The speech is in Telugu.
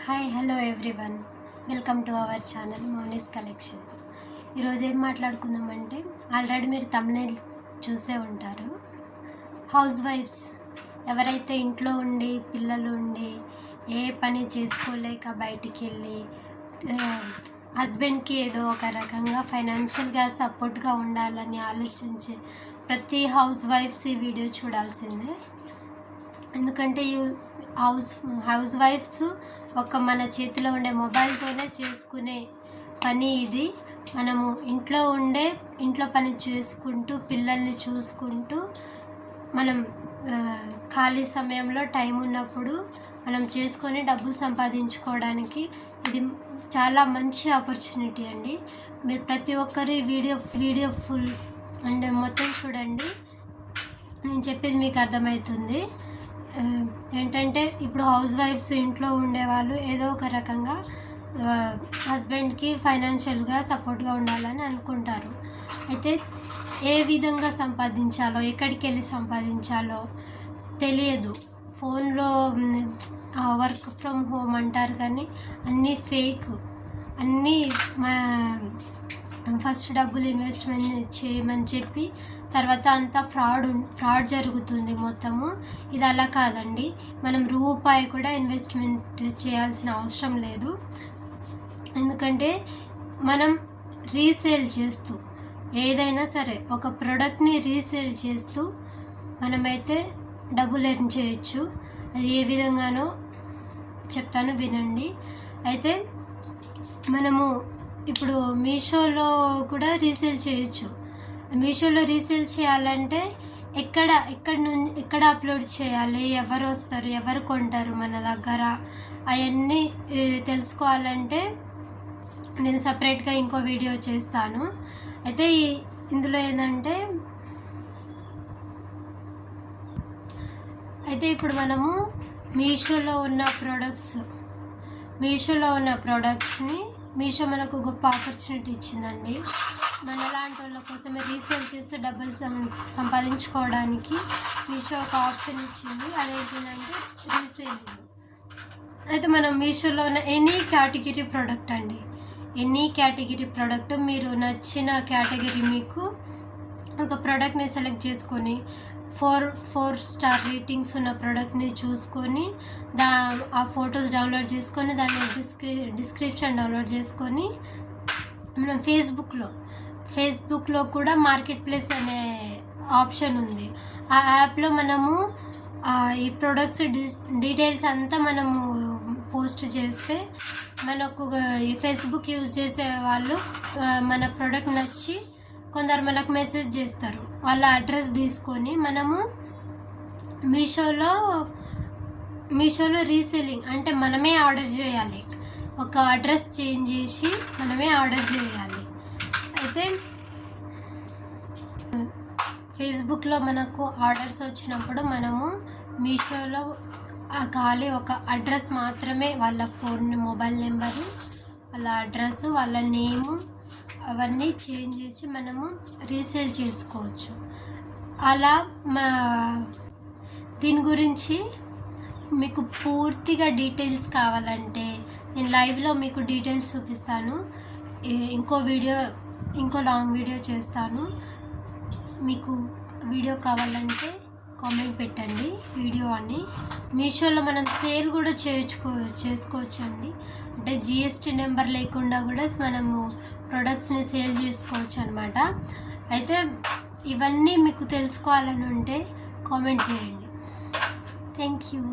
Hi hello everyone, welcome to our channel Mouni's collection. ఈరోజు ఏం మాట్లాడుకుందామంటే, ఆల్రెడీ మీరు తమ్నైల్ చూసే ఉంటారు. హౌస్ వైఫ్స్ ఎవరైతే ఇంట్లో ఉండి పిల్లలు ఉండి ఏ పని చేసుకోలేక బయటికి వెళ్ళి హస్బెండ్కి ఏదో ఒక రకంగా ఫైనాన్షియల్గా సపోర్ట్గా ఉండాలని ఆలోచించే ప్రతి హౌస్ వైఫ్స్ ఈ వీడియో చూడాల్సిందే. ఎందుకంటే హౌస్ వైఫ్స్ మన చేతిలో ఉండే మొబైల్తోనే చేసుకునే పని ఇది. మనము ఇంట్లో పని చేసుకుంటూ పిల్లల్ని చూసుకుంటూ మనం ఖాళీ సమయంలో టైం ఉన్నప్పుడు మనం చేసుకొని డబ్బులు సంపాదించుకోవడానికి ఇది చాలా మంచి ఆపర్చునిటీ అండి. మీరు ప్రతి ఒక్కరి వీడియో ఫుల్ అండ్ మొత్తం చూడండి, నేను చెప్పేది మీకు అర్థమవుతుంది. ఏంటంటే ఇప్పుడు హౌస్ వైఫ్స్ ఇంట్లో ఉండేవాళ్ళు ఏదో ఒక రకంగా హస్బెండ్కి ఫైనాన్షియల్గా సపోర్ట్గా ఉండాలని అనుకుంటారు. అయితే ఏ విధంగా సంపాదించాలో, ఎక్కడికి వెళ్ళి సంపాదించాలో తెలియదు. ఫోన్లో వర్క్ ఫ్రమ్ హోమ్ అంటారు, కానీ అన్నీ ఫేక్. అన్నీ ఫస్ట్ డబ్బులు ఇన్వెస్ట్మెంట్ చేయమని చెప్పి తర్వాత అంతా ఫ్రాడ్ జరుగుతుంది మొత్తము. ఇది అలా కాదండి, మనం రూపాయి కూడా ఇన్వెస్ట్మెంట్ చేయాల్సిన అవసరం లేదు. ఎందుకంటే మనం రీసేల్ చేస్తూ ఏదైనా సరే ఒక ప్రోడక్ట్ని రీసేల్ చేస్తూ మనమైతే డబ్బులు ఎర్న్ చేయొచ్చు. అది ఏ విధంగానో చెప్తాను, వినండి. అయితే మనము ఇప్పుడు మీషోలో కూడా రీసేల్ చేయొచ్చు. మీషోలో రీసేల్ చేయాలంటే ఎక్కడ అప్లోడ్ చేయాలి, ఎవరు వస్తారు, ఎవరు కొంటారు మన దగ్గర, అవన్నీ తెలుసుకోవాలంటే నేను సపరేట్గా ఇంకో వీడియో చేస్తాను. అయితే ఇందులో ఏంటంటే, ఇప్పుడు మనము మీషోలో ఉన్న ప్రోడక్ట్స్ని మీషో మనకు గొప్ప ఆపర్చునిటీ ఇచ్చిందండి. మన లాంటి వాళ్ళ కోసమే రీసేల్ చేస్తే డబ్బులు సంపాదించుకోవడానికి మీషో ఒక ఆప్షన్ ఇచ్చింది. అదేంటంటే రీసేలింగ్. అయితే మనం మీషోలో ఉన్న ఎనీ కేటగిరీ ప్రోడక్ట్ మీరు నచ్చిన కేటగిరీ, మీకు ఒక ప్రోడక్ట్ని సెలెక్ట్ చేసుకొని 4 స్టార్ రేటింగ్స్ ఉన్న ప్రోడక్ట్ని చూసుకొని ఆ ఫొటోస్ డౌన్లోడ్ చేసుకొని దాన్ని డిస్క్రిప్షన్ డౌన్లోడ్ చేసుకొని మనం ఫేస్బుక్లో కూడా మార్కెట్ ప్లేస్ అనే ఆప్షన్ ఉంది. ఆ యాప్లో మనము ఈ ప్రొడక్ట్స్ డీటెయిల్స్ అంతా మనము పోస్ట్ చేస్తే మనకు ఈ ఫేస్బుక్ యూజ్ చేసే వాళ్ళు మన ప్రోడక్ట్ నచ్చి కొందరు మనకు మెసేజ్ చేస్తారు. వాళ్ళ అడ్రస్ తీసుకొని మనము మీషోలో రీసేలింగ్ అంటే మనమే ఆర్డర్ చేయాలి. ఒక అడ్రస్ చేంజ్ చేసి మనమే ఆర్డర్ చేయాలి. అయితే ఫేస్బుక్లో మనకు ఆర్డర్స్ వచ్చినప్పుడు మనము మీషోలో ఖాళీ ఒక అడ్రస్ మాత్రమే, వాళ్ళ మొబైల్ నెంబరు, వాళ్ళ అడ్రస్, వాళ్ళ నేము అవన్నీ చేంజ్ చేసి మనము రీసేల్ చేసుకోవచ్చు. అలా దీని గురించి మీకు పూర్తిగా డీటెయిల్స్ కావాలంటే నేను లైవ్లో మీకు డీటెయిల్స్ చూపిస్తాను. ఇంకో లాంగ్ వీడియో చేస్తాను. మీకు వీడియో కావాలంటే కామెంట్ పెట్టండి వీడియో అని. మీషోలో మనం సేల్ కూడా చేసుకోవచ్చు అండి. అంటే GST నెంబర్ లేకుండా కూడా మనము ప్రొడక్ట్స్ని సేల్ చేసుకోవచ్చు అనమాట. అయితే ఇవన్నీ మీకు తెలుసుకోవాలని ఉంటే కామెంట్ చేయండి. Thank you.